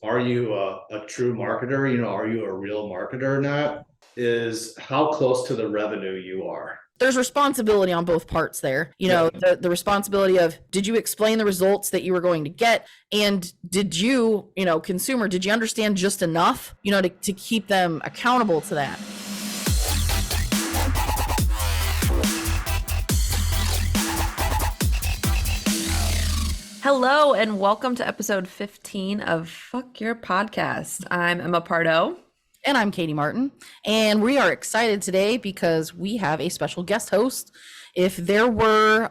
are you a true marketer? Are you a real marketer or not? Is how close to the revenue you are. There's responsibility on both parts there. The responsibility of, did you explain the results that you were going to get? And did you, consumer, did you understand just enough, to keep them accountable to that? Hello, and welcome to episode 15 of Fuck Your Podcast. I'm Emma Pardo. And I'm Katy Martin. And we are excited today because we have a special guest host. If there was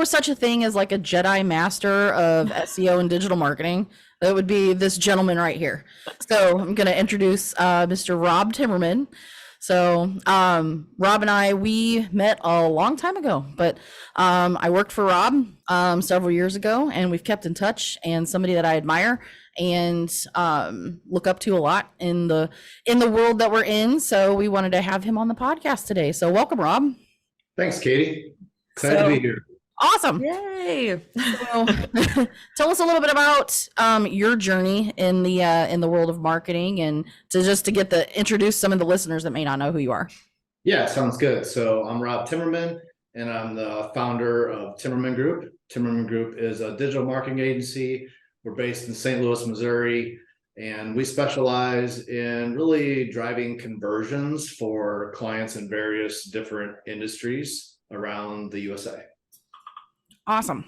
such a thing as like a Jedi master of SEO and digital marketing, that would be this gentleman right here. So I'm going to introduce Mr. Rob Timmerman. So Rob and I, we met a long time ago, but I worked for Rob several years ago, and we've kept in touch, and somebody that I admire and look up to a lot in the world that we're in. So we wanted to have him on the podcast today. So welcome, Rob. Thanks, Katy. Excited to be here. Awesome. Yay. So, tell us a little bit about your journey in the world of marketing, and to introduce some of the listeners that may not know who you are. Yeah, sounds good. So I'm Rob Timmerman, and I'm the founder of Timmerman Group. Timmerman Group is a digital marketing agency. We're based in St. Louis, Missouri, and we specialize in really driving conversions for clients in various different industries around the USA. Awesome.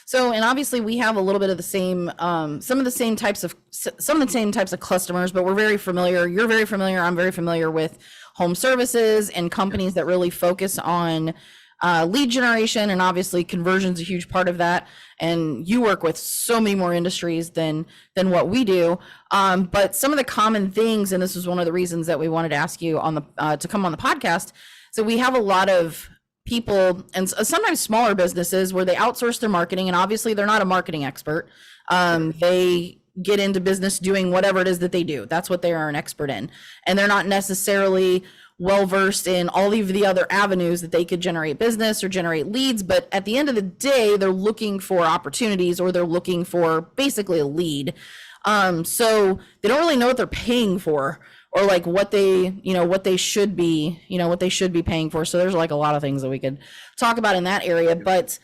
So, and obviously we have a little bit of the same, some of the same types of customers, but we're very familiar. You're very familiar. I'm very familiar with home services and companies that really focus on lead generation, and obviously conversion's a huge part of that. And you work with so many more industries than what we do. But some of the common things, and this was one of the reasons that we wanted to ask you on to come on the podcast. So we have a lot of people and sometimes smaller businesses where they outsource their marketing, and obviously they're not a marketing expert. They get into business doing whatever it is that they do. That's what they are an expert in. And they're not necessarily well-versed in all of the other avenues that they could generate business or generate leads. But at the end of the day, they're looking for opportunities, or they're looking for basically a lead. So they don't really know what they're paying for, or like what they should be paying for. So there's like a lot of things that we could talk about in that area, but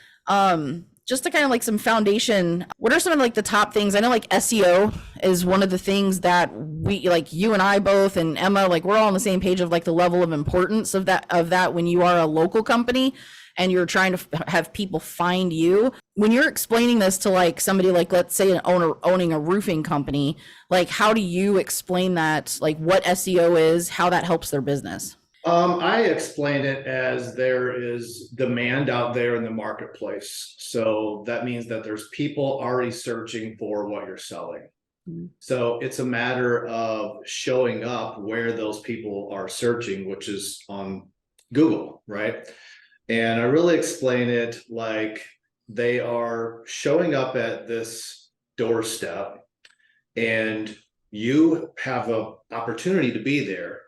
just to kind of like some foundation, what are some of like the top things? I know like SEO is one of the things that we, like you and I both, and Emma, like we're all on the same page of like the level of importance of that when you are a local company and you're trying to have people find you. When you're explaining this to like somebody, like let's say an owner owning a roofing company, like how do you explain that, like what SEO is, how that helps their business? I explain it as there is demand out there in the marketplace. So that means that there's people already searching for what you're selling. Mm-hmm. So it's a matter of showing up where those people are searching, which is on Google, right? And I really explain it like they are showing up at this doorstep, and you have an opportunity to be there.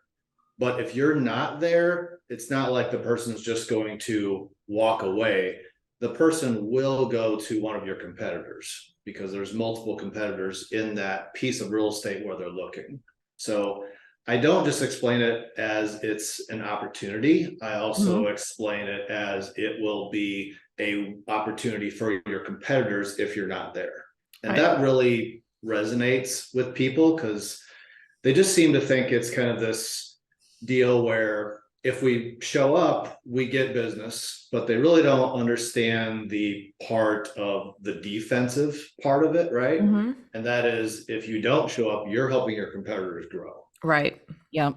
But if you're not there, it's not like the person's just going to walk away. The person will go to one of your competitors because there's multiple competitors in that piece of real estate where they're looking. So I don't just explain it as it's an opportunity. I also explain it as it will be an opportunity for your competitors if you're not there. And that really resonates with people because they just seem to think it's kind of this deal where if we show up, we get business, but they really don't understand the part of the defensive part of it, right? Mm-hmm. And that is, if you don't show up, you're helping your competitors grow. Right. Yeah.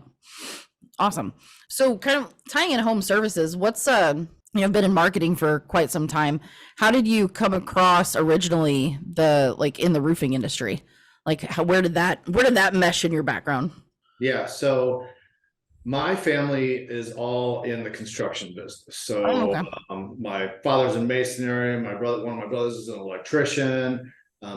Awesome. So kind of tying in home services, what's I've been in marketing for quite some time. How did you come across originally in the roofing industry? Like where did that mesh in your background? Yeah. So my family is all in the construction business. So my father's in masonry. One of my brothers is an electrician.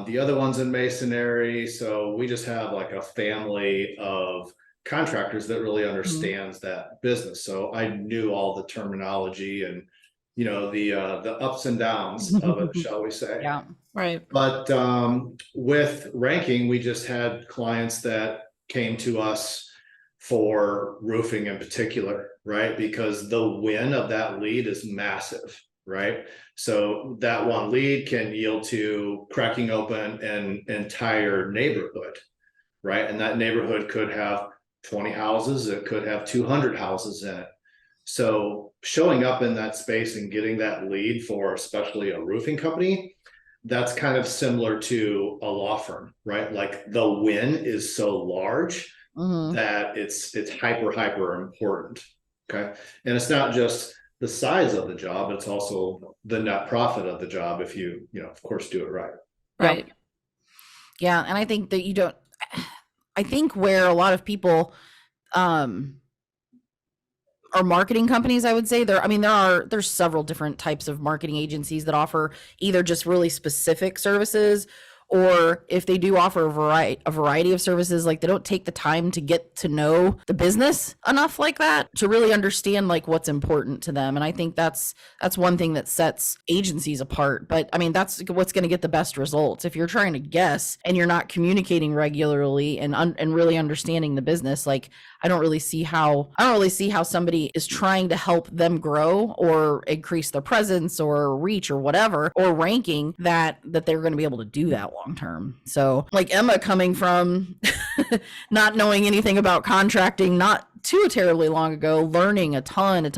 The other one's in masonry. So we just have like a family of contractors that really understands that business. So I knew all the terminology and, the ups and downs of it, shall we say. Yeah. Right. But with ranking, we just had clients that came to us for roofing in particular, right? Because the win of that lead is massive, right? So that one lead can yield to cracking open an entire neighborhood, right? And that neighborhood could have 20 houses, it could have 200 houses in it. So showing up in that space and getting that lead for especially a roofing company, that's kind of similar to a law firm, right? Like the win is so large that it's hyper important. Okay. And it's not just the size of the job, it's also the net profit of the job if you of course do it right. Right. Yeah. And I think that I think where a lot of people are marketing companies, I would say there's several different types of marketing agencies that offer either just really specific services, or if they do offer a variety of services, like they don't take the time to get to know the business enough like that to really understand like what's important to them. And I think that's one thing that sets agencies apart. But I mean, that's what's going to get the best results. If you're trying to guess and you're not communicating regularly and really understanding the business, like I don't really see how somebody is trying to help them grow or increase their presence or reach or whatever, or ranking that they're going to be able to do that long term. So like Emma coming from not knowing anything about contracting, not too terribly long ago, learning a ton.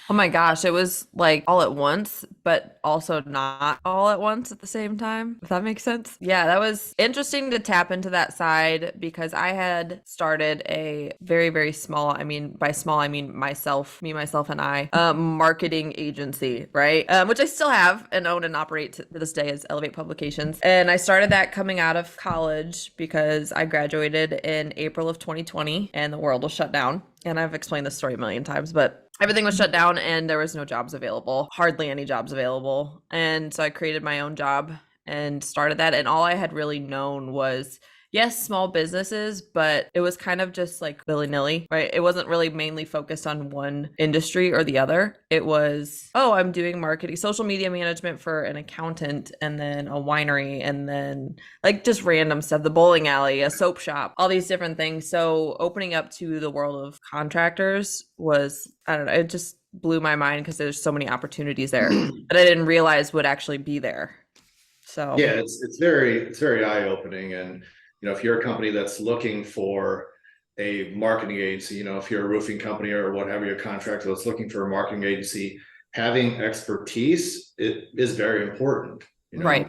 Oh my gosh, it was like all at once, but also not all at once at the same time, if that makes sense. Yeah, that was interesting to tap into that side because I had started a very, very small, I mean, by small, I mean myself and I, marketing agency, right? Which I still have and own and operate to this day as Elevate Publications. And I started that coming out of college because I graduated in April of 2020 and the world was shut down. And I've explained this story a million times, but everything was shut down and there was no jobs available, hardly any jobs available. And so I created my own job and started that. And all I had really known was, yes, small businesses, but it was kind of just like willy-nilly, right? It wasn't really mainly focused on one industry or the other. It was, oh, I'm doing marketing, social media management for an accountant and then a winery and then like just random stuff, the bowling alley, a soap shop, all these different things. So opening up to the world of contractors was, I don't know, it just blew my mind because there's so many opportunities there that I didn't realize would actually be there. So yeah, it's very eye-opening. And if you're a company that's looking for a marketing agency, if you're a roofing company or whatever your contractor that's looking for a marketing agency, having expertise is very important. Right.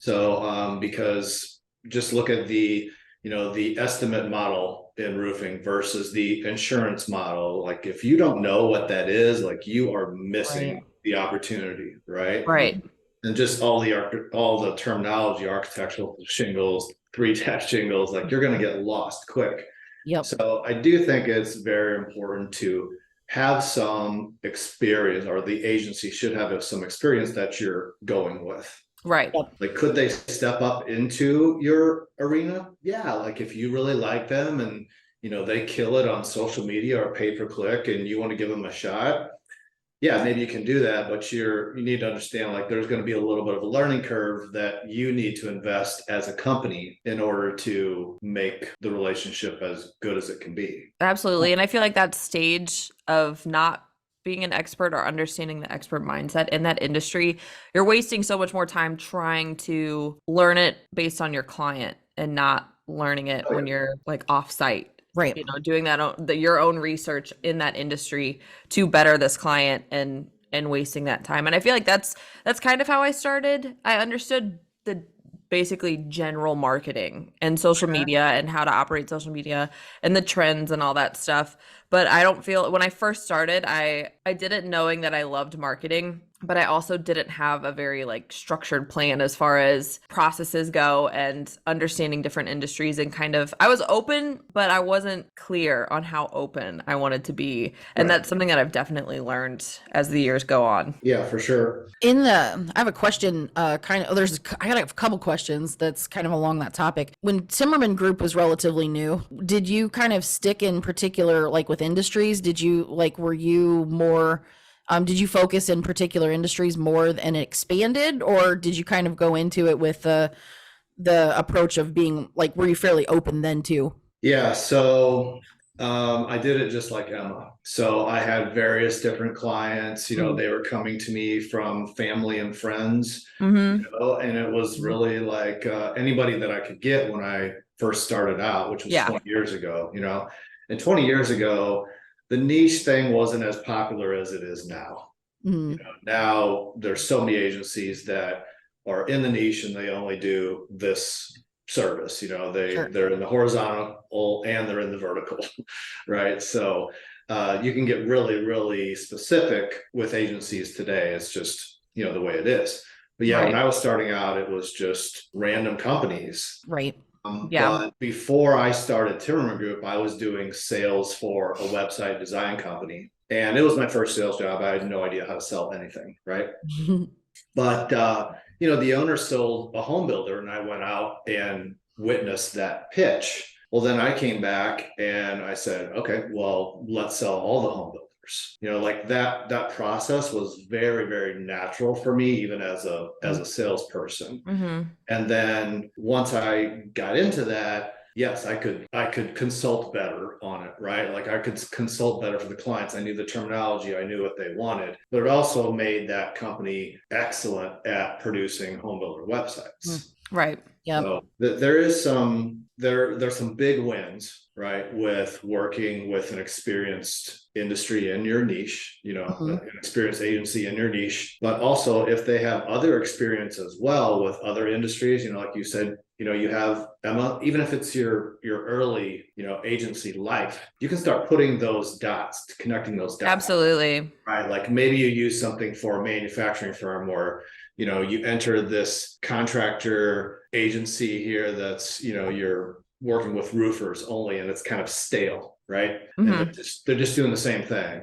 So because just look at the estimate model in roofing versus the insurance model. Like if you don't know what that is, like you are missing the opportunity, right? Right. And just all the terminology, architectural shingles, 3-dash shingles, like you're going to get lost quick. Yep. So I do think it's very important to have some experience, or the agency should have some experience that you're going with. Right. Like, could they step up into your arena? Yeah. Like if you really like them and, they kill it on social media or pay per click and you want to give them a shot. Yeah, maybe you can do that, but you need to understand like there's going to be a little bit of a learning curve that you need to invest as a company in order to make the relationship as good as it can be. Absolutely. And I feel like that stage of not being an expert or understanding the expert mindset in that industry, you're wasting so much more time trying to learn it based on your client and not learning it when you're like off site. Right. Doing your own research in that industry to better this client and wasting that time. And I feel like that's kind of how I started. I understood the basically general marketing and social media and how to operate social media and the trends and all that stuff. But I don't feel when I first started, I did it knowing that I loved marketing, but I also didn't have a very like structured plan as far as processes go and understanding different industries and kind of, I was open, but I wasn't clear on how open I wanted to be. And that's something that I've definitely learned as the years go on. Yeah, for sure. I have a question, I got a couple questions that's kind of along that topic. When Timmerman Group was relatively new, did you kind of stick in particular, like with industries? Did you were you more Did you focus in particular industries more and expanded, or did you kind of go into it with the approach of being like, were you fairly open then too? Yeah, so I did it just like Emma. So I had various different clients, they were coming to me from family and friends, Mm-hmm. and it was really like anybody that I could get when I first started out, which was Yeah. 20 years ago, and 20 years ago, the niche thing wasn't as popular as it is now. Mhm. Now there's so many agencies that are in the niche and they only do this service. Sure. They're in the horizontal and they're in the vertical, right? So you can get really, really specific with agencies today. It's just the way it is. But yeah, when Right. I was starting out, it was just random companies. Right. Yeah. But before I started Timmerman Group, I was doing sales for a website design company. And it was my first sales job. I had no idea how to sell anything, right? But the owner sold a home builder, and I went out and witnessed that pitch. Well, then I came back and I said, okay, well, let's sell all the home builders. Like that process was very, very natural for me, even as a salesperson. Mm-hmm. And then once I got into that, yes, I could consult better on it, right? Like I could consult better for the clients. I knew the terminology, I knew what they wanted, but it also made that company excellent at producing home builder websites. Right. Yeah. So there's some big wins, right? With working with an experienced industry in your niche, an experienced agency in your niche, but also if they have other experience as well with other industries, like you said, you have Emma, even if it's your early, agency life, you can start putting those dots, connecting those dots. Absolutely. Right. Like maybe you use something for a manufacturing firm where, you enter this contractor agency here that's, you're working with roofers only and it's kind of stale, right? Mm-hmm. And they're just doing the same thing,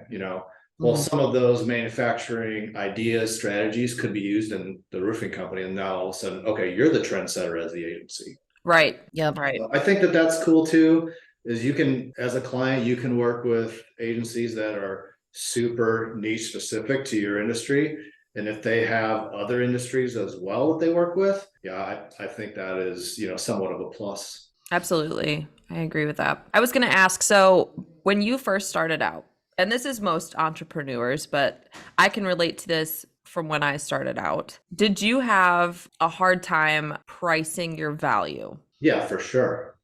Well, some of those manufacturing ideas, strategies could be used in the roofing company. And now all of a sudden, okay, you're the trendsetter as the agency. Right. Yep. Right. I think that that's cool too, is you can, as a client, you can work with agencies that are super niche specific to your industry. And if they have other industries as well that they work with, yeah, I think that is, somewhat of a plus. Absolutely. I agree with that. I was going to ask, so when you first started out, and this is most entrepreneurs, but I can relate to this from when I started out. Did you have a hard time pricing your value? Yeah, for sure.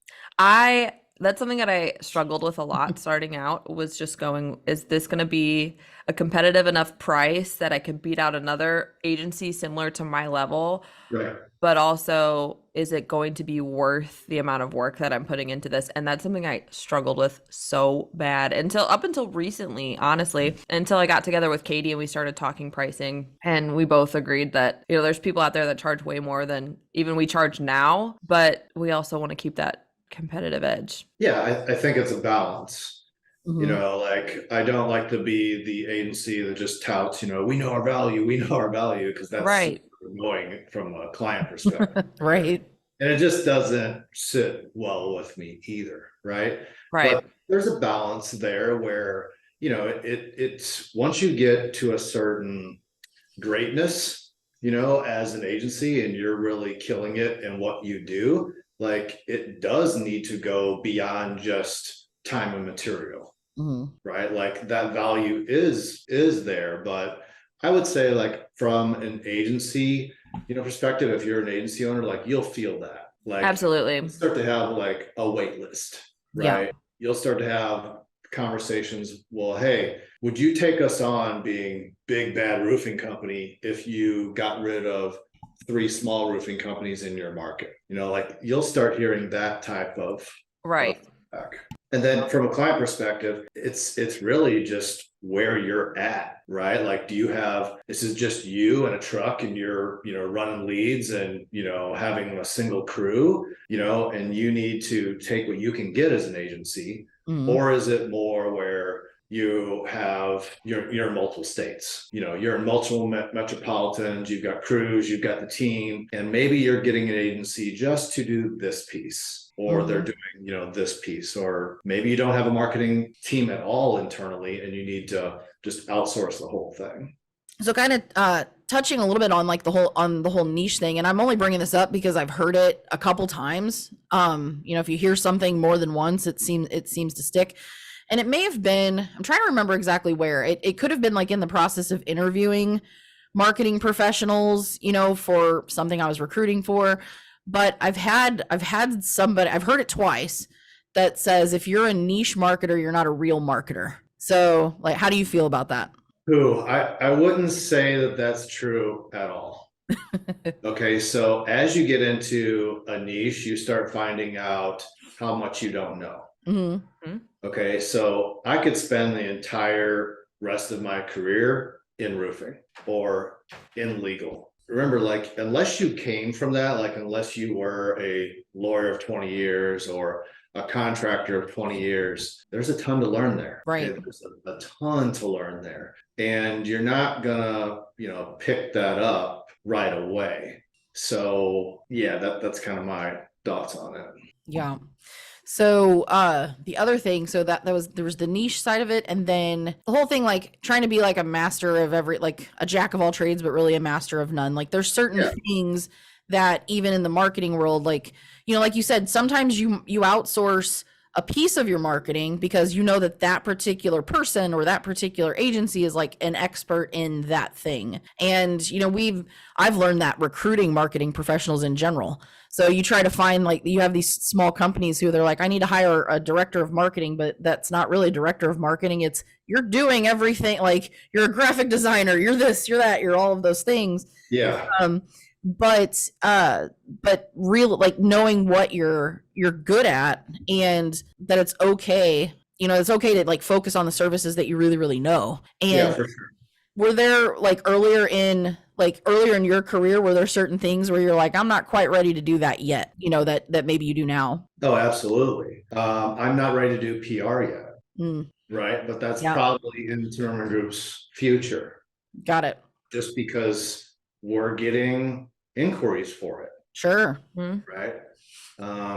That's something that I struggled with a lot starting out, was just going, is this going to be a competitive enough price that I could beat out another agency similar to my level? Right. But also, is it going to be worth the amount of work that I'm putting into this? And that's something I struggled with so bad up until recently, honestly, until I got together with Katy and we started talking pricing. And we both agreed that, there's people out there that charge way more than even we charge now, but we also want to keep that competitive edge. Yeah, I think it's a balance. Mhm. Like I don't like to be the agency that just touts, we know our value, because that's Right. super annoying from a client perspective. Right. And it just doesn't sit well with me either, right? Right. But there's a balance there where, it's once you get to a certain greatness, as an agency and you're really killing it in what you do, like it does need to go beyond just time and material, right? Like that value is there, but I would say like from an agency, perspective, if you're an agency owner, like you'll feel that, like Absolutely. you start to have like a wait list, Yeah. right? You'll start to have conversations. Well, hey, would you take us on being big bad roofing company if you got rid of 3 small roofing companies in your market? Like you'll start hearing that type of Right. feedback. And then from a client perspective, it's really just where you're at, right? Like, this is just you and a truck and you're, running leads and, having a single crew, and you need to take what you can get as an agency, or is it more where, you're in multiple states, you're in multiple metropolitans, you've got crews, you've got the team, and maybe you're getting an agency just to do this piece, or they're doing, this piece, or maybe you don't have a marketing team at all internally and you need to just outsource the whole thing. So kind of touching a little bit on like the whole niche thing, and I'm only bringing this up because I've heard it a couple times. If you hear something more than once, it seems to stick. And it may have been, I'm trying to remember exactly where. It could have been like in the process of interviewing marketing professionals, for something I was recruiting for. But I've had somebody, I've heard it twice, that says if you're a niche marketer, you're not a real marketer. So like, how do you feel about that? I wouldn't say that that's true at all. Okay, so as you get into a niche, you start finding out how much you don't know. Mm-hmm. Okay, so I could spend the entire rest of my career in roofing or in legal. Remember, like, unless you came from that, like, unless you were a lawyer of 20 years or a contractor of 20 years, there's a ton to learn there. Right. Okay? There's a ton to learn there. And you're not gonna, pick that up right away. So yeah, that's kind of my thoughts on it. Yeah. So the other thing, so there was the niche side of it, and then the whole thing, like trying to be like a master of like a jack of all trades, but really a master of none. Like there's certain things that even in the marketing world, like, like you said, sometimes you outsource a piece of your marketing because that particular person or that particular agency is like an expert in that thing. And, I've learned that recruiting marketing professionals in general. So you try to find, like, you have these small companies who they're like, I need to hire a director of marketing, but that's not really a director of marketing. It's you're doing everything. Like you're a graphic designer, you're this, you're that, you're all of those things. Yeah. But real, like knowing what you're good at, and that it's okay, it's okay to like focus on the services that you really, really know. And yeah, for sure. Were there like earlier in your career, were there certain things where you're like, I'm not quite ready to do that yet, that maybe you do now? Oh, absolutely. I'm not ready to do PR yet. Right. But that's probably in Timmerman Group's future. Got it. Just because we're getting inquiries for it. Sure. Right.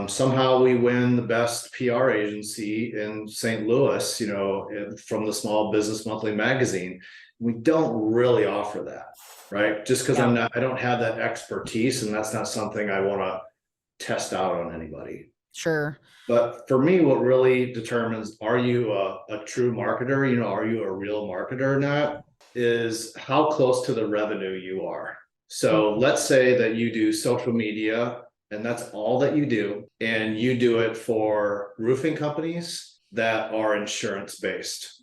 Somehow we win the best PR agency in St. Louis, from the Small Business Monthly magazine. We don't really offer that, right? Just because I don't have that expertise, and that's not something I want to test out on anybody. Sure. But for me, what really determines, are you a true marketer, are you a real marketer or not, is how close to the revenue you are. So let's say that you do social media and that's all that you do, and you do it for roofing companies that are insurance based,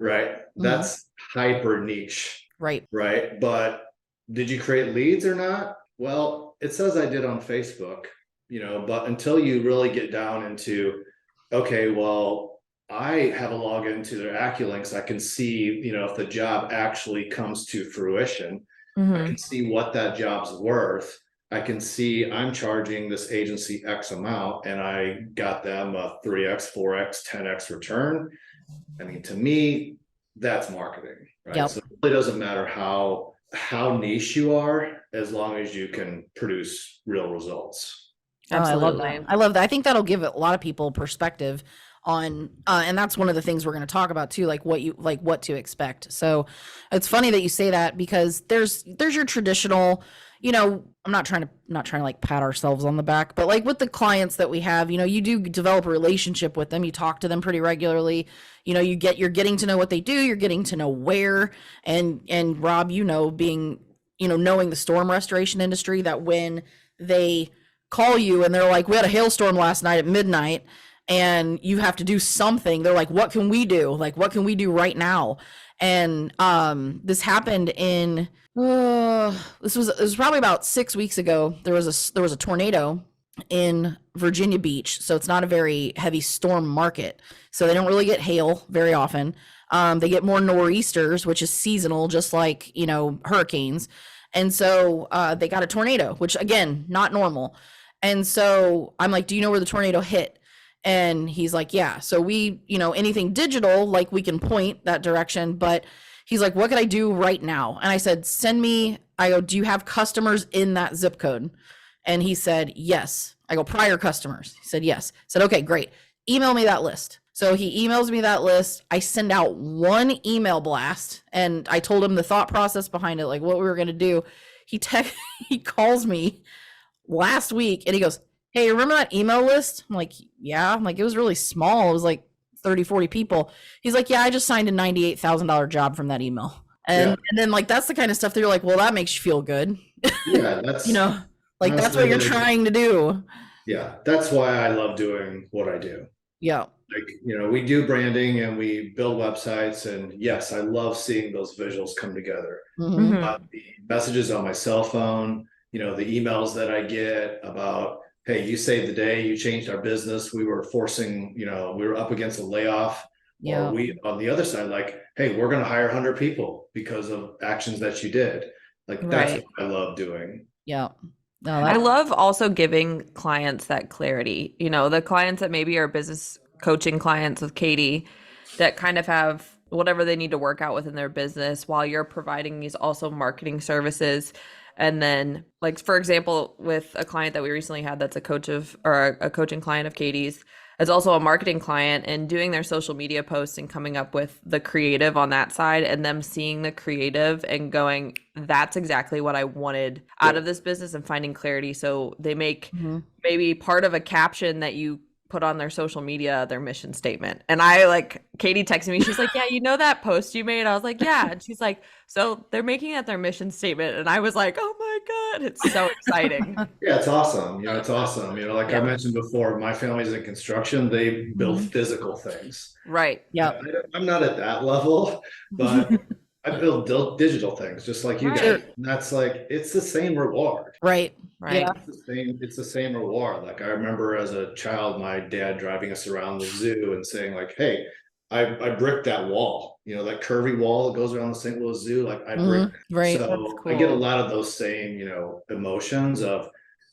right? That's hyper niche. Right. Right. But did you create leads or not? Well, it says I did on Facebook, but until you really get down into, okay, well, I have a login to their AccuLinks. I can see, if the job actually comes to fruition. I can see what that job's worth. I can see I'm charging this agency X amount and I got them a 3X, 4X, 10X return. I mean, to me, that's marketing, right? Yep. So it really doesn't matter how niche you are, as long as you can produce real results. Absolutely. I love that. I love that. I think that'll give a lot of people perspective on, and that's one of the things we're going to talk about too, like what to expect. So it's funny that you say that, because there's your traditional, I'm not trying to like pat ourselves on the back, but like with the clients that we have, you do develop a relationship with them. You talk to them pretty regularly. You're getting to know what they do. You're getting to know where, and Rob, being, knowing the storm restoration industry, that when they call you and they're like, we had a hailstorm last night at midnight and you have to do something. They're like, what can we do? Like, what can we do right now? And this happened in, it was probably about 6 weeks ago. There was a tornado in Virginia Beach. So it's not a very heavy storm market. So they don't really get hail very often. They get more nor'easters, which is seasonal, just like, hurricanes. And so they got a tornado, which again, not normal. And so I'm like, do you know where the tornado hit? And he's like, yeah, so we, anything digital, like we can point that direction, but he's like, what could I do right now? And I said, I go, do you have customers in that zip code? And he said, yes. I go, prior customers. He said, yes. I said, okay, great. Email me that list. So he emails me that list. I send out one email blast, and I told him the thought process behind it, like what we were going to do. He calls me last week and he goes, hey, remember that email list? I'm like, yeah. I'm like, it was really small. It was like 30, 40 people. He's like, yeah, I just signed a $98,000 job from that email. And then like, that's the kind of stuff that you're like, well, that makes you feel good. Yeah, that's like that's what you're trying to do. Yeah, that's why I love doing what I do. Yeah. Like, we do branding and we build websites, and yes, I love seeing those visuals come together. Mm-hmm. The messages on my cell phone, the emails that I get about, hey, you saved the day, you changed our business. We were we were up against a layoff. Yeah. Or we, on the other side, like, hey, we're going to hire 100 people because of actions that you did. Like, that's what I love doing. Yeah. No, I love also giving clients that clarity, the clients that maybe are business coaching clients with Katy that kind of have whatever they need to work out within their business while you're providing these also marketing services. And then, like, for example, with a client that we recently had that's a coaching client of Katy's, as also a marketing client, and doing their social media posts and coming up with the creative on that side, and them seeing the creative and going, that's exactly what I wanted out of this business, and finding clarity. So they make maybe part of a caption that you put on their social media, their mission statement. And Katy texted me, she's like, yeah, that post you made? I was like, yeah. And she's like, so they're making that their mission statement. And I was like, oh my God, it's so exciting. Yeah, it's awesome. It's awesome. I mentioned before, my family's in construction. They build physical things. Right. Yeah. I'm not at that level, but I build digital things just like you guys. Sure. And that's like, it's the same reward. Right. Yeah. It's the same reward. Like, I remember as a child, my dad driving us around the zoo and saying like, hey, I bricked that wall, that curvy wall that goes around the St. Louis Zoo. Like, I bricked it. Right. So I get a lot of those same, emotions of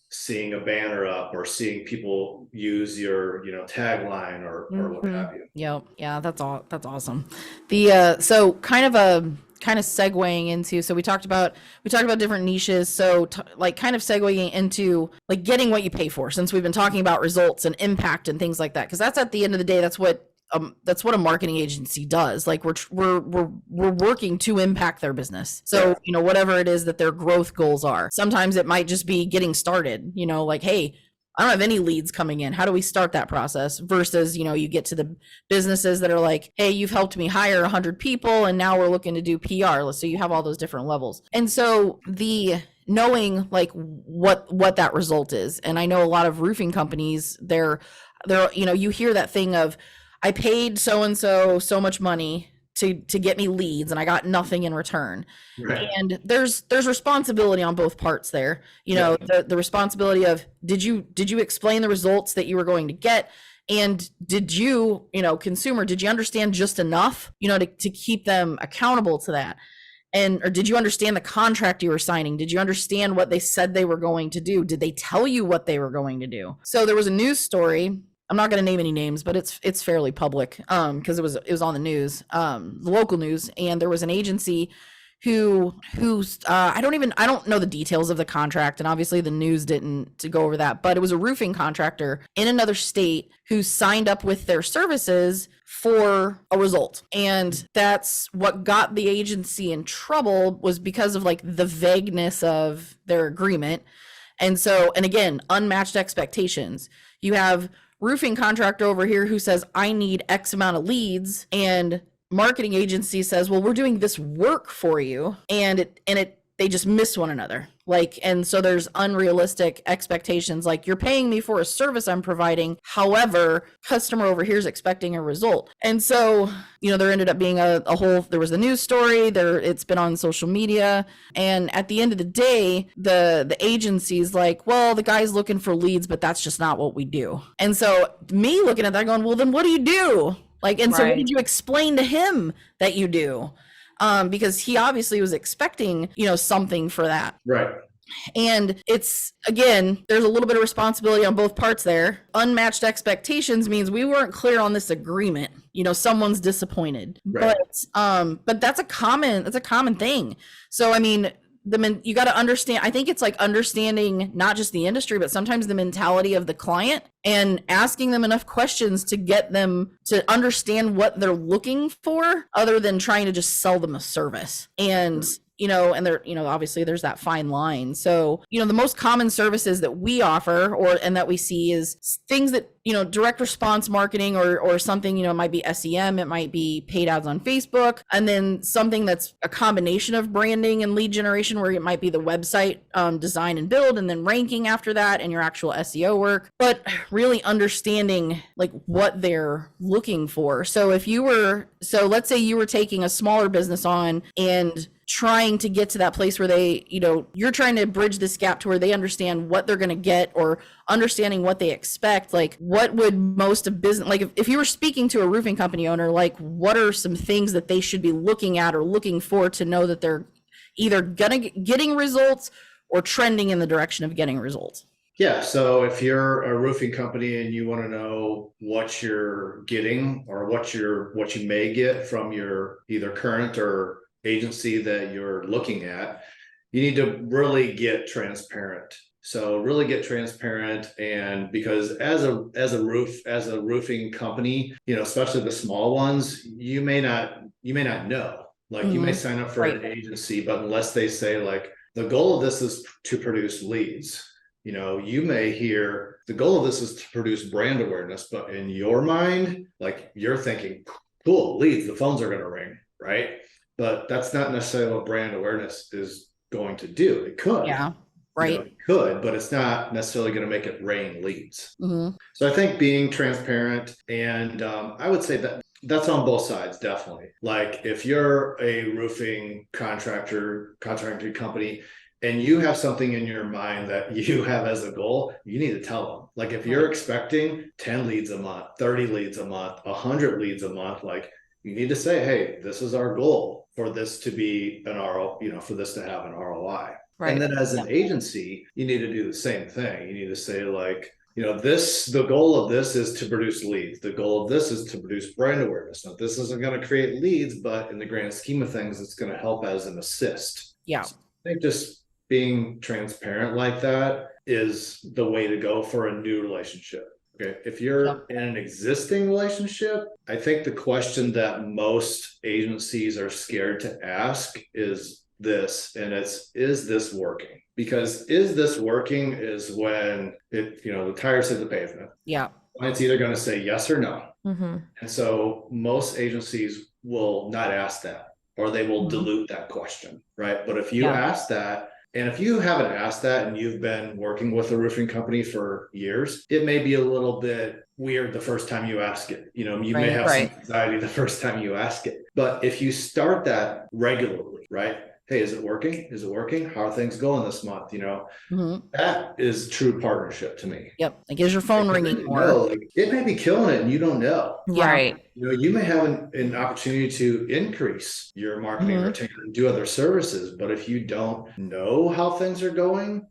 seeing a banner up or seeing people use your, tagline or what have you. Yeah. That's awesome. So kind of segueing into, so we talked about different niches. So kind of segueing into like getting what you pay for, since we've been talking about results and impact and things like that. Cause that's at the end of the day, that's what a marketing agency does. Like we're working to impact their business. So, whatever it is that their growth goals are, sometimes it might just be getting started, like, hey, I don't have any leads coming in. How do we start that process? Versus, you get to the businesses that are like, hey, you've helped me hire 100 people and now we're looking to do PR. So you have all those different levels. And so the knowing like what that result is. And I know a lot of roofing companies, they're you hear that thing of, I paid so-and-so so much money to get me leads and I got nothing in return. Right. And there's responsibility on both parts there. The responsibility of, did you explain the results that you were going to get? And did you, consumer, did you understand just enough, to keep them accountable to that? Or did you understand the contract you were signing? Did you understand what they said they were going to do? Did they tell you what they were going to do? So there was a news story. I'm not going to name any names, but it's fairly public because it was on the news, the local news, and there was an agency who's I don't know the details of the contract, and obviously the news didn't to go over that, but it was a roofing contractor in another state who signed up with their services for a result. And that's what got the agency in trouble, was because of like the vagueness of their agreement. And so, and again, unmatched expectations. You have roofing contractor over here who says, I need X amount of leads, and marketing agency says, well, we're doing this work for you. And they just miss one another. And so there's unrealistic expectations. Like, you're paying me for a service I'm providing. However, customer over here is expecting a result. And so, there ended up being there was a news story there. It's been on social media. And at the end of the day, the agency's like, well, the guy's looking for leads, but that's just not what we do. And so me looking at that going, well, then what do you do? So what did you explain to him that you do? Because he obviously was expecting, something for that. Right. And it's, again, there's a little bit of responsibility on both parts there. Unmatched expectations means we weren't clear on this agreement. Someone's disappointed. Right. But that's a common thing. So I mean, you got to understand, I think it's like understanding not just the industry, but sometimes the mentality of the client, and asking them enough questions to get them to understand what they're looking for, other than trying to just sell them a service. And and there, obviously there's that fine line. So, the most common services that we offer and that we see is things that, direct response marketing or something, it might be SEM, it might be paid ads on Facebook, and then something that's a combination of branding and lead generation, where it might be the website design and build, and then ranking after that, and your actual SEO work, but really understanding like what they're looking for. So let's say you were taking a smaller business on and trying to get to that place where they, you're trying to bridge this gap to where they understand what they're going to get, or understanding what they expect. Like, what would most of business, like if you were speaking to a roofing company owner, like what are some things that they should be looking at or looking for to know that they're either getting results or trending in the direction of getting results? Yeah. So if you're a roofing company and you want to know what you're getting, or what you may get from your either current or agency that you're looking at, you need to really get transparent. So really get transparent. And because as a roofing company, especially the small ones, you may not know. Like, you may sign up for an agency, but unless they say like, the goal of this is to produce leads, you may hear the goal of this is to produce brand awareness, but in your mind, like, you're thinking, cool, leads, the phones are going to ring, right? But that's not necessarily what brand awareness is going to do. It could. Yeah, right. It could, but it's not necessarily going to make it rain leads. So I think being transparent, and I would say that that's on both sides, definitely. Like, if you're a roofing contracting company, and you have something in your mind that you have as a goal, you need to tell them. Like, if you're expecting 10 leads a month, 30 leads a month, 100 leads a month, like, you need to say, hey, this is our goal for this to be an ROI, for this to have an ROI. Right. And then as an agency, you need to do the same thing. You need to say like, the goal of this is to produce leads. The goal of this is to produce brand awareness. Now, this isn't going to create leads, but in the grand scheme of things, it's going to help as an assist. Yeah. So I think just being transparent like that is the way to go for a new relationship. Okay. If you're in an existing relationship, I think the question that most agencies are scared to ask is this, and is this working? Because is this working is when the tires hit the pavement. Yeah. It's either going to say yes or no. And so most agencies will not ask that, or they will dilute that question. Right. But if you ask that, and if you haven't asked that and you've been working with a roofing company for years, it may be a little bit weird the first time you ask it. You may have some anxiety the first time you ask it. But if you start that regularly, right? Hey, is it working? Is it working? How are things going this month? That is true partnership to me. Yep. Like, is your phone ringing more? It may be killing it and you don't know. Right. You may have an opportunity to increase your marketing retention and do other services, but if you don't know how things are going,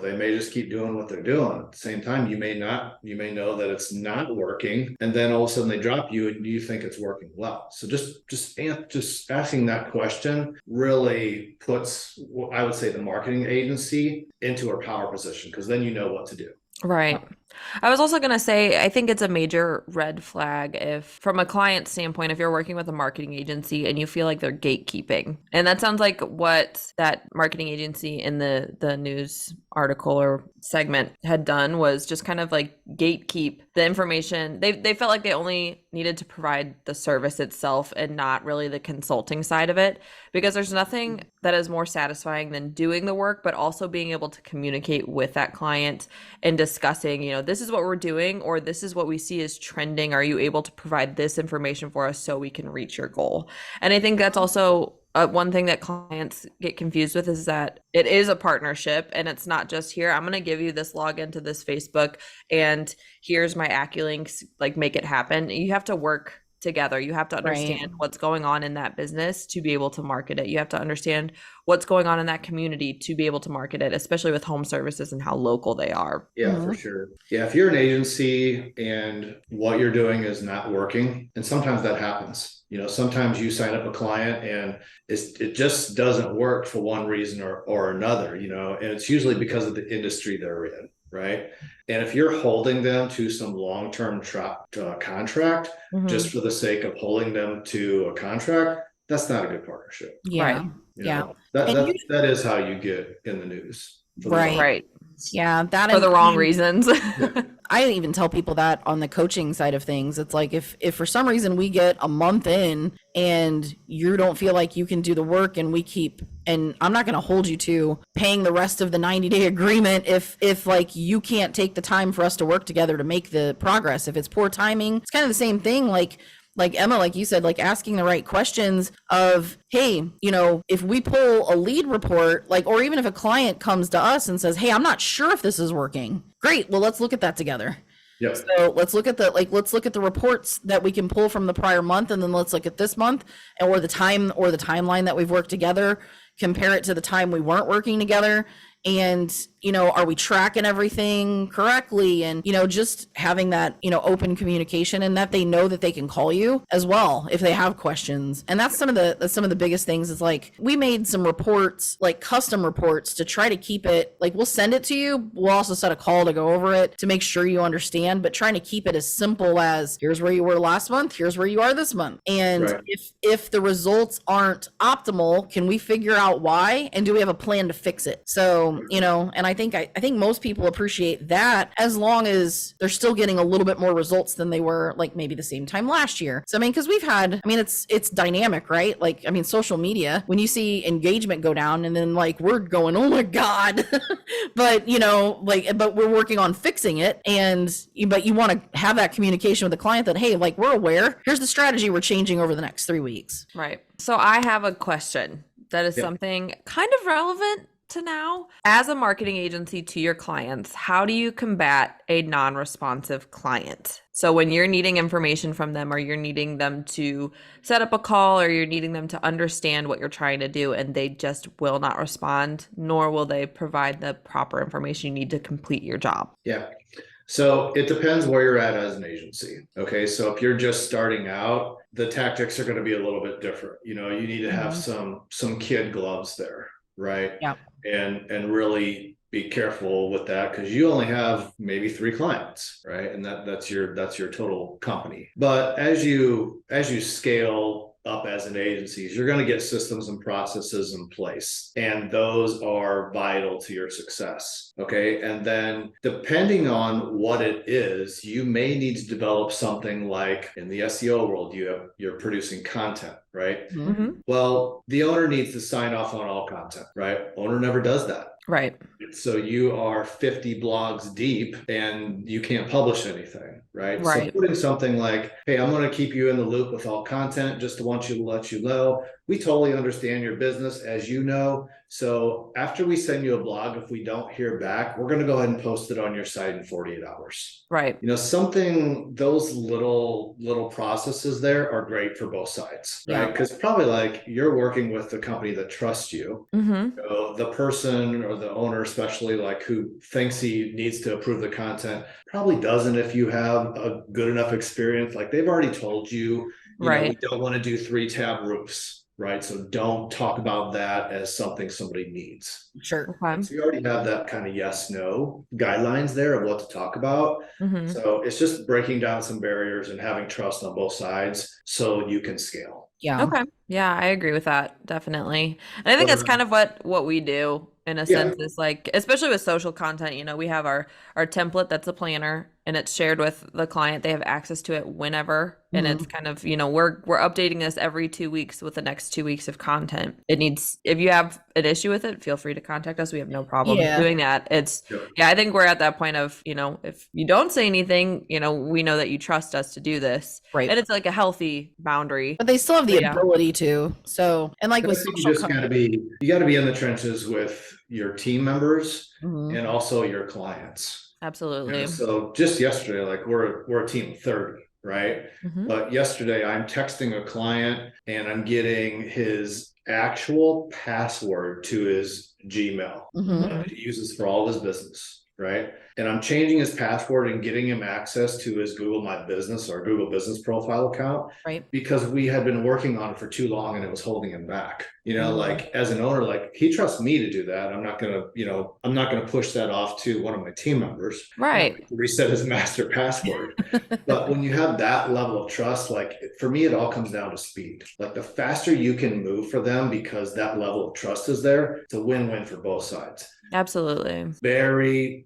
they may just keep doing what they're doing. At the same time, you may know that it's not working, and then all of a sudden they drop you and you think it's working well. So just asking that question really puts, I would say, the marketing agency into a power position, because then you know what to do. Right. I was also going to say, I think it's a major red flag if, from a client standpoint, if you're working with a marketing agency and you feel like they're gatekeeping. And that sounds like what that marketing agency in the news article or segment had done, was just kind of like gatekeep the information. They felt like they only needed to provide the service itself and not really the consulting side of it, because there's nothing that is more satisfying than doing the work, but also being able to communicate with that client and discussing, this is what we're doing, or this is what we see is trending. Are you able to provide this information for us so we can reach your goal? And I think that's also one thing that clients get confused with, is that it is a partnership, and it's not just, here, I'm going to give you this login to this Facebook and here's my AccuLinks, like, make it happen. You have to work together. You have to understand Right. what's going on in that business to be able to market it. You have to understand what's going on in that community to be able to market it, especially with home services and how local they are. Yeah, for sure. Yeah, if you're an agency and what you're doing is not working, and sometimes that happens. Sometimes you sign up a client and it just doesn't work for one reason or another, and it's usually because of the industry they're in, right? And if you're holding them to some long-term contract just for the sake of holding them to a contract, that's not a good partnership. Yeah. Right. Yeah. That is how you get in the news. Right. Yeah. That for the wrong reasons. I even tell people that on the coaching side of things. It's like if for some reason we get a month in and you don't feel like you can do the work and I'm not going to hold you to paying the rest of the 90-day agreement if like you can't take the time for us to work together to make the progress. If it's poor timing, it's kind of the same thing. Like Emma, like you said, like asking the right questions of, hey, if we pull a lead report, like, or even if a client comes to us and says, hey, I'm not sure if this is working. Great. Well, let's look at that together. Yep. So let's look at the reports that we can pull from the prior month, and then let's look at this month or the timeline that we've worked together, compare it to the time we weren't working together. And, are we tracking everything correctly? And, just having that, open communication, and that they know that they can call you as well if they have questions. And that's some of the biggest things is like, we made some reports, like custom reports, to try to keep it, like, we'll send it to you. We'll also set a call to go over it to make sure you understand, but trying to keep it as simple as, here's where you were last month, here's where you are this month. And right. if the results aren't optimal, can we figure out why? And do we have a plan to fix it? So, and I think most people appreciate that, as long as they're still getting a little bit more results than they were like maybe the same time last year. So, because it's dynamic, right? Like, social media, when you see engagement go down and then like we're going, oh my God, but but we're working on fixing it. But you want to have that communication with the client that, hey, like, we're aware, here's the strategy we're changing over the next 3 weeks. Right. So I have a question that is something kind of relevant to now. As a marketing agency to your clients, how do you combat a non-responsive client? So when you're needing information from them, or you're needing them to set up a call, or you're needing them to understand what you're trying to do, and they just will not respond, nor will they provide the proper information you need to complete your job. Yeah. So it depends where you're at as an agency. Okay. So if you're just starting out, the tactics are going to be a little bit different. You need to have some kid gloves there. Right. Yeah. And really be careful with that, because you only have maybe 3 clients, right? And that's your total company. But as you scale up as an agency, you're going to get systems and processes in place, and those are vital to your success. Okay. And then depending on what it is, you may need to develop something like, in the SEO world, you're producing content, right? Mm-hmm. Well, the owner needs to sign off on all content, right? Owner never does that. Right. So you are 50 blogs deep and you can't publish anything, right? So putting something like, hey, I'm going to keep you in the loop with all content, just to let you know, we totally understand your business, as you know. So after we send you a blog, if we don't hear back, we're going to go ahead and post it on your site in 48 hours. Right. Those little processes there are great for both sides, right? Because probably like you're working with the company that trusts you. Mm-hmm. The person or the owner, especially, like, who thinks he needs to approve the content, probably doesn't if you have a good enough experience. Like, they've already told you, we don't want to do 3-tab roofs. Right. So don't talk about that as something somebody needs. Sure. Okay. So you already have that kind of yes/no guidelines there of what to talk about. Mm-hmm. So it's just breaking down some barriers and having trust on both sides so you can scale. Yeah. Okay. Yeah, I agree with that. Definitely. And I think that's kind of what we do in a sense, is like, especially with social content, we have our template that's a planner, and it's shared with the client. They have access to it whenever. And it's kind of, we're updating this every 2 weeks with the next 2 weeks of content. If you have an issue with it, feel free to contact us. We have no problem doing that. I think we're at that point of, if you don't say anything, we know that you trust us to do this. Right. And it's like a healthy boundary. But they still have the ability to. So, and like with you got to be in the trenches with your team members and also your clients. Absolutely. So just yesterday, like we're a team of 30, right? Mhm. But yesterday I'm texting a client and I'm getting his actual password to his Gmail that he uses for all of his business, right? And I'm changing his password and getting him access to his Google My Business or Google Business Profile account Right. because we had been working on it for too long and it was holding him back. Mm. Like as an owner, like he trusts me to do that. I'm not gonna push that off to one of my team members. Right. Reset his master password. But when you have that level of trust, like for me, it all comes down to speed. Like the faster you can move for them because that level of trust is there, it's a win-win for both sides. Absolutely.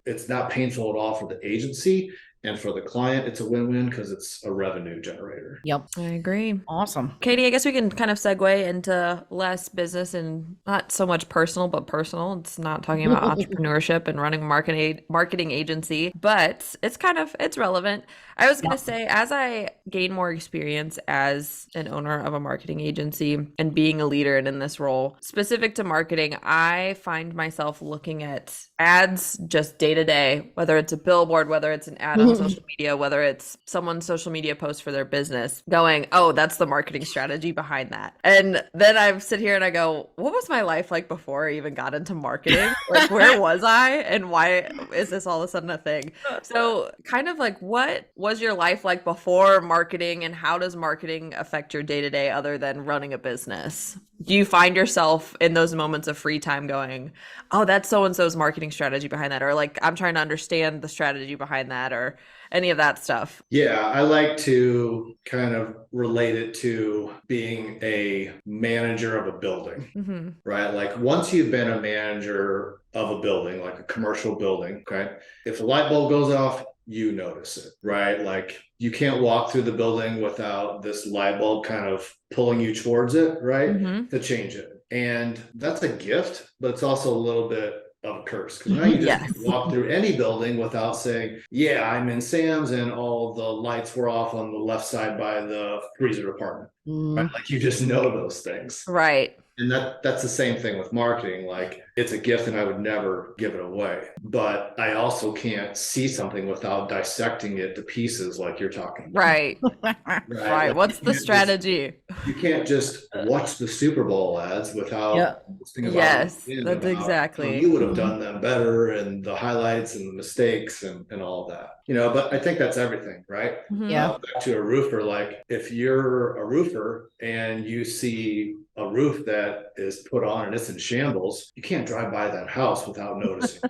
It's not painful at all for the agency, and for the client, it's a win-win because it's a revenue generator. Yep. I agree. Awesome. Katie, I guess we can kind of segue into less business and not so much personal, but personal. It's not talking about entrepreneurship and running marketing agency, but it's relevant. I was going to say, as I gain more experience as an owner of a marketing agency and being a leader and in this role specific to marketing, I find myself looking at ads just day to day, whether it's a billboard, whether it's an ad on social media, whether it's someone's social media post for their business, going, oh, that's the marketing strategy behind that. And then I sit here and I go, what was my life like before I even got into marketing? Like, where was I? And why is this all of a sudden a thing? So kind of like, what was your life like before marketing, and how does marketing affect your day to day other than running a business? Do you find yourself in those moments of free time going, oh, that's so-and-so's marketing strategy behind that? Or like, I'm trying to understand the strategy behind that, or any of that stuff? Yeah, I like to kind of relate it to being a manager of a building, right? Like once you've been a manager of a building, like a commercial building, okay? If a light bulb goes off, you notice it, right? Like you can't walk through the building without this light bulb kind of pulling you towards it, right? To change it. And that's a gift, but it's also a little bit of a curse because now you just Yes. walk through any building without saying, yeah, I'm in Sam's and all the lights were off on the left side by the freezer department. Right? Like you just know those things. Right. And that's the same thing with marketing. Like it's a gift and I would never give it away. But I also can't see something without dissecting it to pieces like you're talking about. Right. Right. Right. What's the strategy? You can't just watch the Super Bowl ads without thinking about Yes, that's exactly. you would have done them better and the highlights and the mistakes and all of that. But I think that's everything, right? Yeah. Back to a roofer, like if you're a roofer and you see a roof that is put on and it's in shambles, you can't drive by that house without noticing.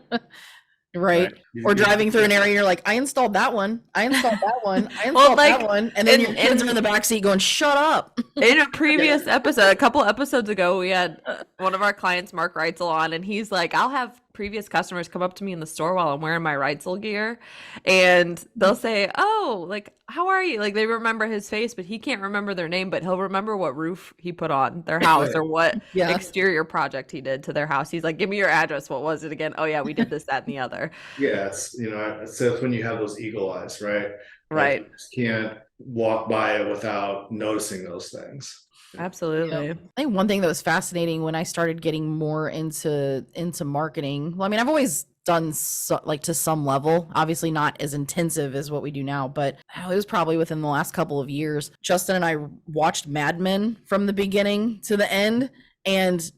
Right. Or driving through an area, you're like, I installed that one. I installed that one. I installed Well, like, that one. And then your and- kids are in the backseat going, shut up. In a previous episode, a couple episodes ago, we had one of our clients, Mark Reitzel, on, and he's like, I'll have previous customers come up to me in the store while I'm wearing my Reitzel gear, and they'll say, oh, like, how are you? Like, they remember his face, but he can't remember their name, but he'll remember what roof he put on their house or what exterior project he did to their house. He's like, give me your address. What was it again? Oh, yeah, we did this, that, and the other. Yeah, so it's when you have those eagle eyes, right? Right. Like you just can't walk by it without noticing those things. Absolutely. I think one thing that was fascinating when I started getting more into marketing. Well, I mean, I've always done to some level, obviously not as intensive as what we do now, but it was probably within the last couple of years. Justin and I watched Mad Men from the beginning to the end. And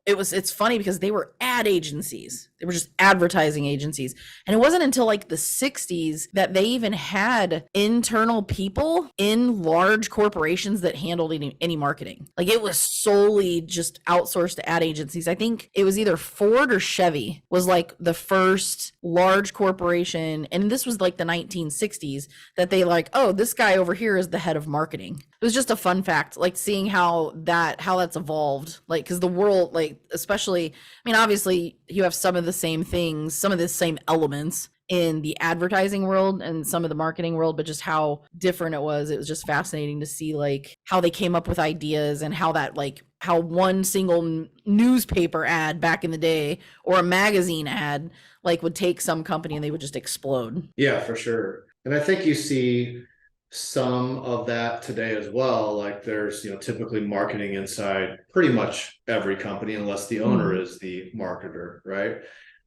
it's funny because they were ad agencies. They were just advertising agencies. And it wasn't until like the 60s that they even had internal people in large corporations that handled any marketing. Like it was solely just outsourced to ad agencies. I think it was either Ford or Chevy was like the first large corporation. And this was like the 1960s that they like, oh, this guy over here is the head of marketing. It was just a fun fact, like seeing how that's evolved, like, because the world, like, especially, I mean, obviously you have some of the same things, some of the same elements in the advertising world and some of the marketing world, but just how different it was just fascinating to see like how they came up with ideas and how that, like, how one single newspaper ad back in the day or a magazine ad like would take some company and they would just explode. Yeah, for sure. And I think you see some of that today as well. Like there's, typically marketing inside pretty much every company, unless the owner is the marketer, right?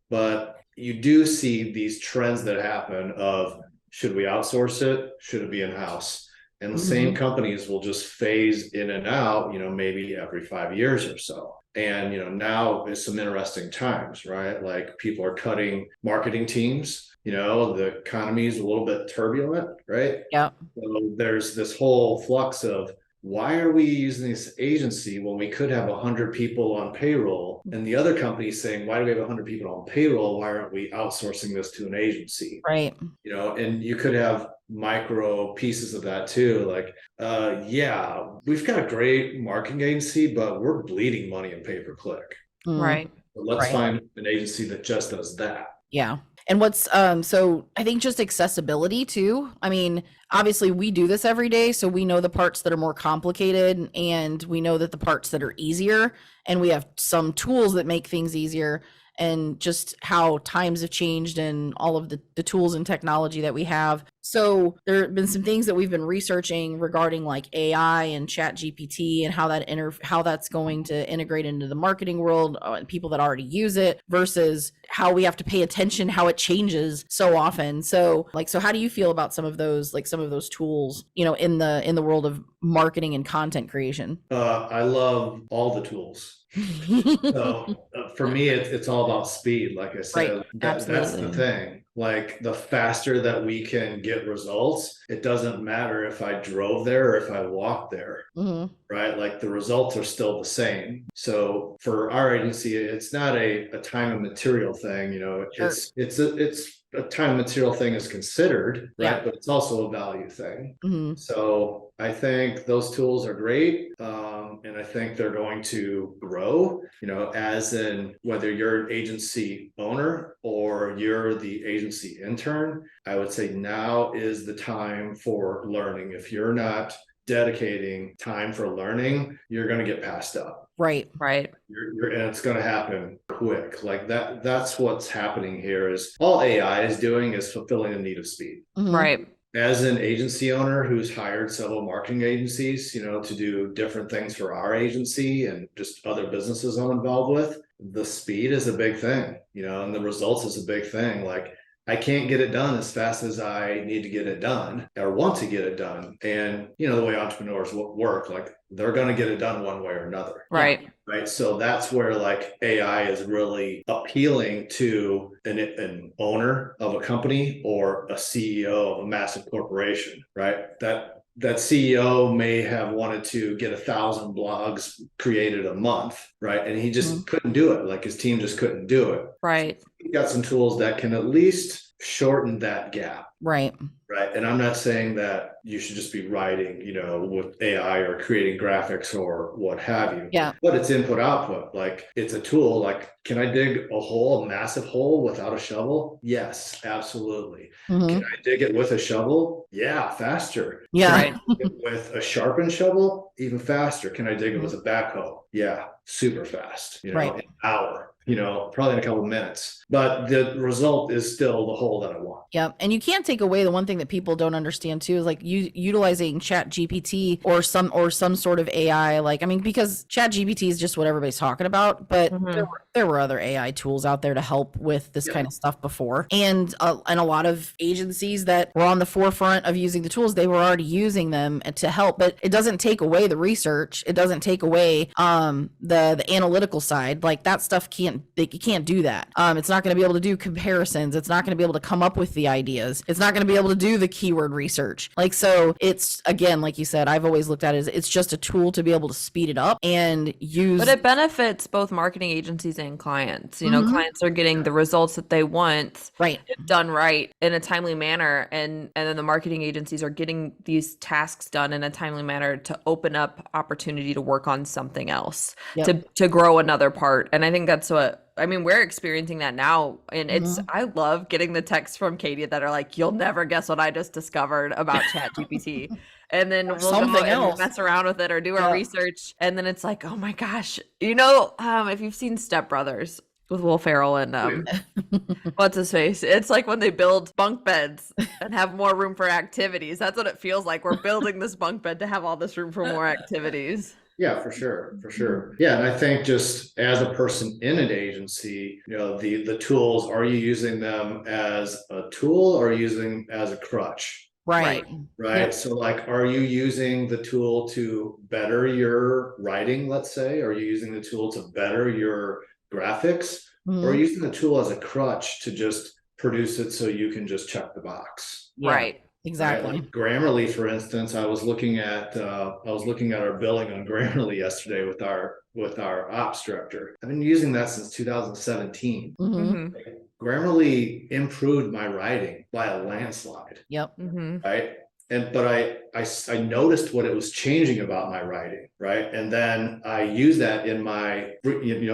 But you do see these trends that happen of should we outsource it? Should it be in-house? And the same companies will just phase in and out, maybe every 5 years or so. And, now is some interesting times, right? Like people are cutting marketing teams, the economy is a little bit turbulent, right? Yeah. So there's this whole flux of, why are we using this agency when we could have 100 people on payroll? And the other company saying, why do we have 100 people on payroll? Why aren't we outsourcing this to an agency? Right. And you could have micro pieces of that too. Like, yeah, we've got a great marketing agency, but we're bleeding money in pay-per-click. Right. So let's find an agency that just does that. Yeah. And what's so I think just accessibility too. I mean, obviously we do this every day, so we know the parts that are more complicated and we know that the parts that are easier, and we have some tools that make things easier, and just how times have changed and all of the tools and technology that we have. So there have been some things that we've been researching regarding like AI and Chat GPT and how that's going to integrate into the marketing world and people that already use it versus how we have to pay attention, how it changes so often. So how do you feel about some of those tools, in the world of marketing and content creation? I love all the tools. So for me, it's all about speed. Like I said, that's the thing. Like the faster that we can get results, it doesn't matter if I drove there or if I walked there, right? Like the results are still the same. So for our agency, it's not a time and material thing. It's a time and material thing is considered, right? But it's also a value thing. So I think those tools are great. And I think they're going to grow, as in whether you're an agency owner or you're the agency intern. I would say now is the time for learning. If you're not dedicating time for learning, you're going to get passed up. Right. And it's going to happen quick. Like that's what's happening here is all AI is doing is fulfilling the need of speed. Right. As an agency owner who's hired several marketing agencies, to do different things for our agency and just other businesses I'm involved with, the speed is a big thing, and the results is a big thing. Like I can't get it done as fast as I need to get it done or want to get it done. And, the way entrepreneurs work, like they're going to get it done one way or another. Right. Right. So that's where like AI is really appealing to an owner of a company or a CEO of a massive corporation, right? That CEO may have wanted to get 1,000 blogs created a month, right? And he just couldn't do it. Like his team just couldn't do it. Right. So he got some tools that can at least shorten that gap. Right. And I'm not saying that you should just be writing, with AI or creating graphics or what have you. Yeah. But it's input output. Like it's a tool. Like, can I dig a massive hole without a shovel? Yes, absolutely. Can I dig it with a shovel? Yeah, faster. Yeah. Can I dig it with a sharpened shovel? Even faster. Can I dig it with a backhoe? Yeah, super fast. An hour. Probably in a couple of minutes, but the result is still the hole that I want. Yep. And you can't take away the one thing that people don't understand too is like utilizing Chat GPT or some sort of AI. Like, I mean, because Chat GPT is just what everybody's talking about, but there were other AI tools out there to help with this kind of stuff before. And a lot of agencies that were on the forefront of using the tools, they were already using them to help, but it doesn't take away the research. It doesn't take away the analytical side. Like that stuff you can't do that. It's not going to be able to do comparisons. It's not going to be able to come up with the ideas. It's not going to be able to do the keyword research. Like, so it's, again, like you said, I've always looked at it as it's just a tool to be able to speed it up and use. But it benefits both marketing agencies and clients. Clients are getting the results that they want, right, if done right in a timely manner. And then the marketing agencies are getting these tasks done in a timely manner to open up opportunity to work on something else, to grow another part. And I think that's we're experiencing that now. And I love getting the texts from Katy that are like, you'll never guess what I just discovered about Chat GPT. And then we'll go and mess around with it or do our research. And then it's like, oh my gosh, if you've seen Step Brothers with Will Ferrell and what's his face, it's like when they build bunk beds and have more room for activities. That's what it feels like. We're building this bunk bed to have all this room for more activities. Yeah, for sure, for sure. Yeah, and I think just as a person in an agency, the tools, are you using them as a tool or using them as a crutch? Right. Right. Yep. So like, are you using the tool to better your writing, let's say? Are you using the tool to better your graphics? Or are Mhm. you using the tool as a crutch to just produce it so you can just check the box? Yeah, Right. Right. exactly. Like Grammarly, for instance, I was looking at our billing on Grammarly yesterday with our ops director. I've been using that since 2017. Hmm. Mm-hmm. Grammarly improved my writing by a landslide, Yep. Mm-hmm. right? But I noticed what it was changing about my writing, right? And then I use that in my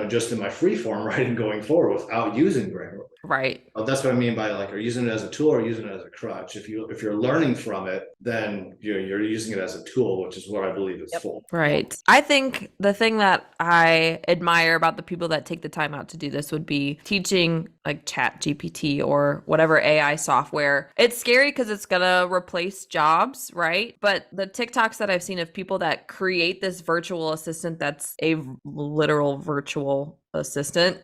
just in my free form writing going forward without using Grammarly. Right. That's what I mean by like, are you using it as a tool or using it as a crutch? If you're learning from it, then you're using it as a tool, which is what I believe it's Yep. for. Right. I think the thing that I admire about the people that take the time out to do this would be teaching like Chat GPT or whatever AI software. It's scary because it's gonna replace jobs, right? But the TikToks that I've seen of people that create this virtual assistant that's a literal virtual assistant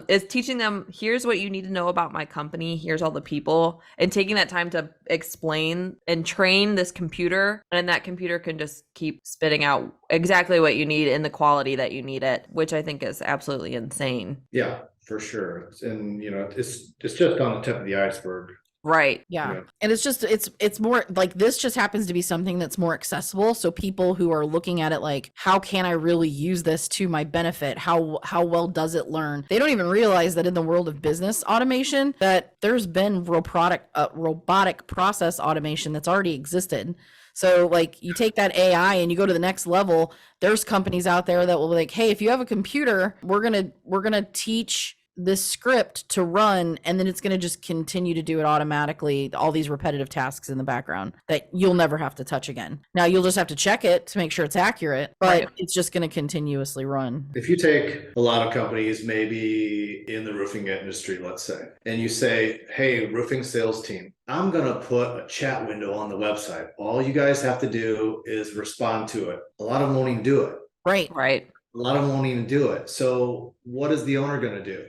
is teaching them, here's what you need to know about my company, here's all the people, and taking that time to explain and train this computer, and that computer can just keep spitting out exactly what you need in the quality that you need it, which I think is absolutely insane. Yeah, for sure. And it's just on the tip of the iceberg. Right. Yeah. Yeah. And it's more like, this just happens to be something that's more accessible. So people who are looking at it like, how can I really use this to my benefit? How well does it learn? They don't even realize that in the world of business automation, that there's been robotic process automation that's already existed. So like, you take that AI and you go to the next level, there's companies out there that will be like, hey, if you have a computer, we're gonna teach this script to run, and then it's going to just continue to do it automatically, all these repetitive tasks in the background that you'll never have to touch again. Now you'll just have to check it to make sure it's accurate, but Right. it's just going to continuously run. If you take a lot of companies, maybe in the roofing industry, let's say, and you say, hey, roofing sales team, I'm going to put a chat window on the website. All you guys have to do is respond to it. A lot of them won't even do it. Right. Right. A lot of them won't even do it. So what is the owner going to do?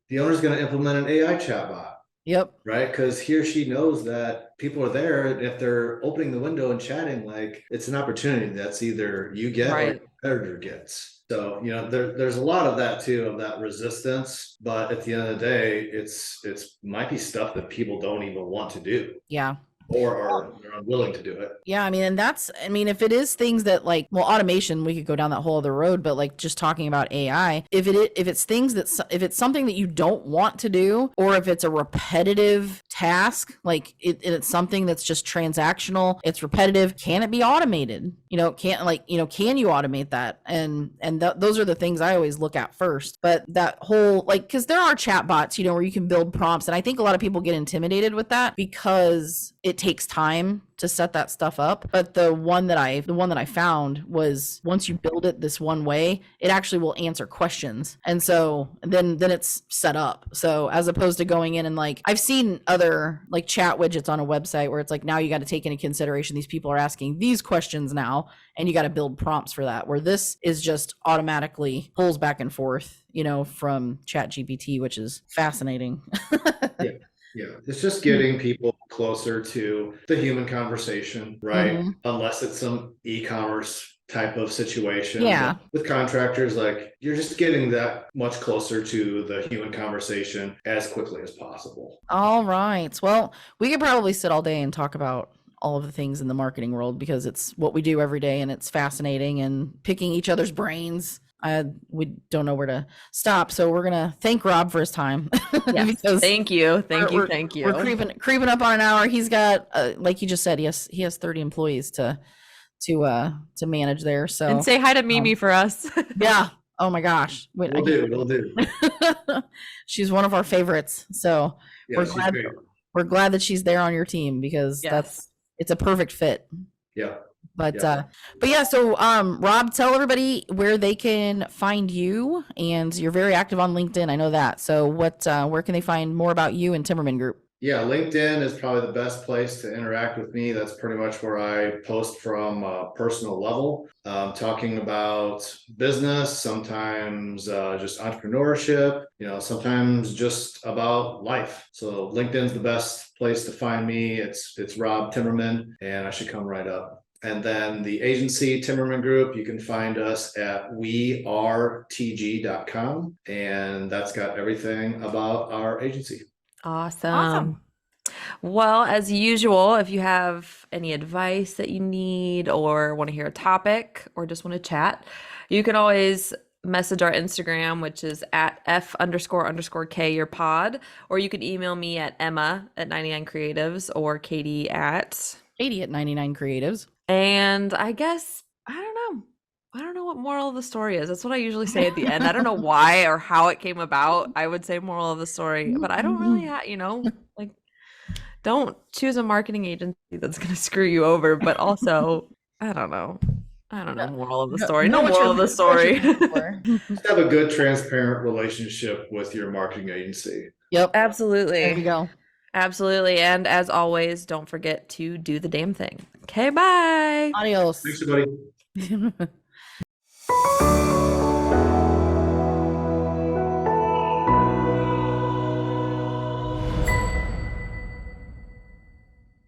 The owner's going to implement an AI chatbot, Yep. right? Because he or she knows that people are there. And if they're opening the window and chatting, like, it's an opportunity that's either you get or Right. your competitor gets. So, there's a lot of that too, of that resistance. But at the end of the day, it's might be stuff that people don't even want to do Yeah. or they're unwilling to do it. Yeah, I mean, and if it is things that like, well, automation, we could go down that whole other road, but like just talking about AI, if it's things if it's something that you don't want to do, or if it's a repetitive task, like it's something that's just transactional, it's repetitive, can it be automated? Can you automate that? And those are the things I always look at first. But that whole, like, because there are chat bots, where you can build prompts, and I think a lot of people get intimidated with that because it takes time to set that stuff up. But the one that I found was, once you build it this one way, it actually will answer questions. And so then it's set up. So as opposed to going in and like, I've seen other like chat widgets on a website where it's like, now you got to take into consideration these people are asking these questions now, and you got to build prompts for that, where this is just automatically pulls back and forth, from Chat GPT, which is fascinating. Yeah. Yeah, it's just getting people closer to the human conversation, right? Mhm. Unless it's some e-commerce type of situation. Yeah. But with contractors, like, you're just getting that much closer to the human conversation as quickly as possible. All right. Well, we could probably sit all day and talk about all of the things in the marketing world, because it's what we do every day and it's fascinating, and picking each other's brains. We don't know where to stop, so we're gonna thank Rob for his time. Yes. Because Thank you. we're Thank creeping up on an hour. He's got, like you just said, he has 30 employees to manage there. So And say hi to Mimi for us. yeah. Oh my gosh. Wait, We'll do. She's one of our favorites. So Yeah, we're she's glad great. we're glad that she's there on your team, because Yes. it's a perfect fit. Yeah. But Yeah. but yeah, so Rob, tell everybody where they can find you, and you're very active on LinkedIn. I know that. So where can they find more about you and Timmerman Group? Yeah, LinkedIn is probably the best place to interact with me. That's pretty much where I post from a personal level, talking about business, sometimes just entrepreneurship, sometimes just about life. So LinkedIn's the best place to find me. It's Rob Timmerman, and I should come right up. And then the agency Timmerman Group, you can find us at wearetg.com, and that's got everything about our agency. Awesome. Well, as usual, if you have any advice that you need or want to hear a topic or just want to chat, you can always message our Instagram, which is at F__K your pod, or you can email me at Emma@99creatives or Katie at 99 creatives. And I guess, I don't know what moral of the story is. That's what I usually say at the end. I don't know why or how it came about. I would say moral of the story, but I don't really like, don't choose a marketing agency that's going to screw you over, but also, I don't know. Moral of the story. No moral of the story. Just have a good, transparent relationship with your marketing agency. Yep. Absolutely. There you go. Absolutely. And as always, don't forget to do the damn thing. Okay, bye. Adios. Thanks, everybody.